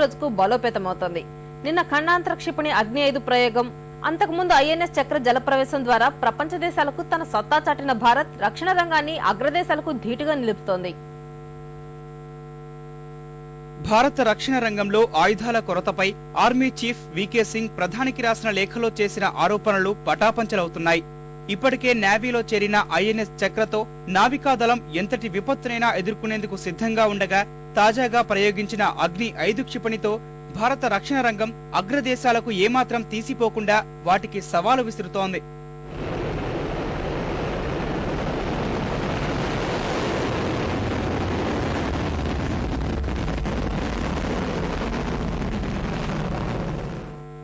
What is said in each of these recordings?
రోజుకు బలోపేతమవుతోంది. నిన్న ఖండాంతర క్షిపణి అగ్ని-5 ప్రయోగం, అంతకుముందు ఐఎన్ఎస్ చక్ర జలప్రవేశం ద్వారా ప్రపంచ దేశాలకు తన సత్తా చాటిన భారత్ రక్షణ రంగాన్ని అగ్రదేశాలకు ధీటుగా నిలుపుతోంది. భారత రక్షణ రంగంలో ఆయుధాల కొరతపై ఆర్మీ చీఫ్ వికే సింగ్ ప్రధానికి రాసిన లేఖలో చేసిన ఆరోపణలు పటాపంచలవుతున్నాయి. ఇప్పటికే నేవీలో చేరిన ఐఎన్ఎస్ చక్రతో నావికాదళం ఎంతటి విపత్తునైనా ఎదుర్కొనేందుకు సిద్ధంగా ఉండగా, తాజాగా ప్రయోగించిన అగ్ని-5 క్షిపణితో భారత రక్షణ రంగం అగ్రదేశాలకు ఏమాత్రం తీసిపోకుండా వాటికి సవాలు విసురుతోంది.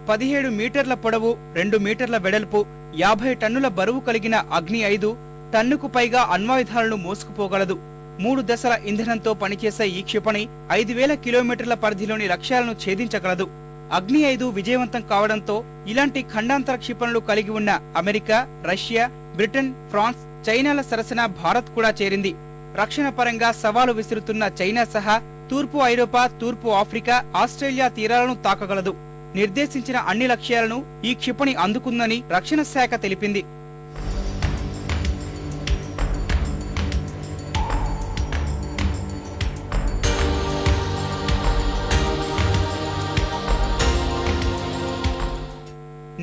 పదిహేడు మీటర్ల పొడవు, 2 మీటర్ల వెడల్పు, 50 టన్నుల బరువు కలిగిన అగ్ని-5 టన్నుకు పైగా అణ్వాయుధాలను మోసుకుపోగలదు. 3 దశల ఇంధనంతో పనిచేసే ఈ క్షిపణి 5000 కిలోమీటర్ల పరిధిలోని లక్ష్యాలను ఛేదించగలదు. అగ్ని-5 విజయవంతం కావడంతో ఇలాంటి ఖండాంతర క్షిపణులు కలిగి ఉన్న అమెరికా, రష్యా, బ్రిటన్, ఫ్రాన్స్, చైనాల సరసన భారత్ కూడా చేరింది. రక్షణ పరంగా సవాలు విసురుతున్న చైనా సహా తూర్పు ఐరోపా, తూర్పు ఆఫ్రికా, ఆస్ట్రేలియా తీరాలను తాకగలదు. నిర్దేశించిన అన్ని లక్ష్యాలను ఈ క్షిపణి అందుకుందని రక్షణ శాఖ తెలిపింది.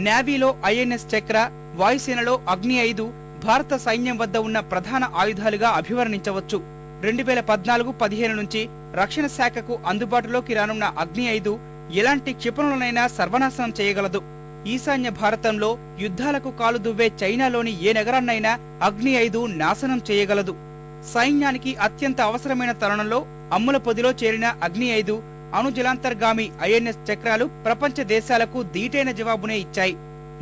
నేవీలో ఐఎన్ఎస్ చక్ర, వాయుసేనలో అగ్ని-5 భారత సైన్యం వద్ద ఉన్న ప్రధాన ఆయుధాలుగా అభివర్ణించవచ్చు. 2014-15 నుంచి రక్షణ శాఖకు అందుబాటులోకి రానున్న అగ్ని-5 ఎలాంటి క్షిపణులనైనా సర్వనాశనం చేయగలదు. ఈశాన్య భారతంలో యుద్ధాలకు కాలు దువ్వే చైనాలోని ఏ నగరాన్నైనా అగ్ని-5 నాశనం చేయగలదు. సైన్యానికి అత్యంత అవసరమైన తరుణంలో అమ్ముల పొదిలో చేరిన అగ్ని-5 అణుజలాంతర్గామి ఐఎన్ఎస్ చక్రాలు ప్రపంచ దేశాలకు ధీటైన జవాబునే ఇచ్చాయి.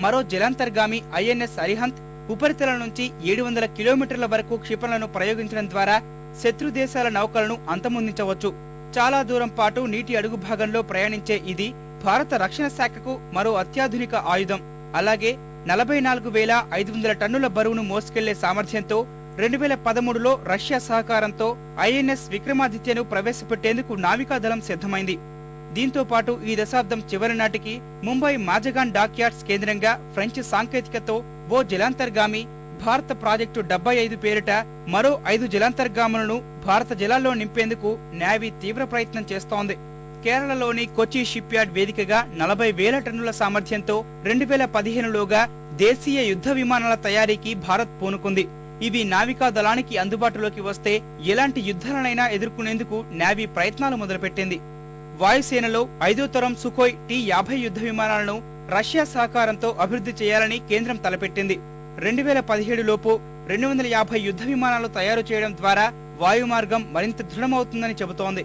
మరో జలాంతర్గామి ఐఎన్ఎస్ అరిహంత్ ఉపరితలం నుంచి 700 కిలోమీటర్ల వరకు క్షిపణులను ప్రయోగించడం ద్వారా శత్రు దేశాల నౌకలను అంతమొందించవచ్చు. చాలా దూరం పాటు నీటి అడుగు భాగంలో ప్రయాణించే ఇది భారత రక్షణ శాఖకు మరో అత్యాధునిక ఆయుధం. అలాగే 44,500 టన్నుల బరువును మోసుకెళ్లే సామర్థ్యంతో 2013లో రష్యా సహకారంతో ఐఎన్ఎస్ విక్రమాదిత్యను ప్రవేశపెట్టేందుకు నావికాదళం సిద్ధమైంది. దీంతో పాటు ఈ దశాబ్దం చివరి నాటికి ముంబై మాజగాన్ డాక్యార్డ్స్ కేంద్రంగా ఫ్రెంచ్ సాంకేతికతో ఓ జలాంతర్గామి, భారత ప్రాజెక్టు 75 పేరిట మరో 5 జలాంతర్గాములను భారత జలాల్లో నింపేందుకు నేవీ తీవ్ర ప్రయత్నం చేస్తోంది. కేరళలోని కొచ్చి షిప్ యార్డ్ వేదికగా 40,000 టన్నుల సామర్థ్యంతో 2015లోగా దేశీయ యుద్ధ విమానాల తయారీకి భారత్ పూనుకుంది. ఇవి నావికా దళానికి అందుబాటులోకి వస్తే ఎలాంటి యుద్ధాలనైనా ఎదుర్కొనేందుకు నేవీ ప్రయత్నాలు మొదలుపెట్టింది. వాయుసేనలో 5వ తరం సుఖోయ్ T-50 యుద్ధ విమానాలను రష్యా సహకారంతో అభివృద్ధి చేయాలని కేంద్రం తలపెట్టింది. 2017 లోపు 250 యుద్ధ విమానాలు తయారు చేయడం ద్వారా వాయుమార్గం మరింత దృఢమవుతుందని చెబుతోంది.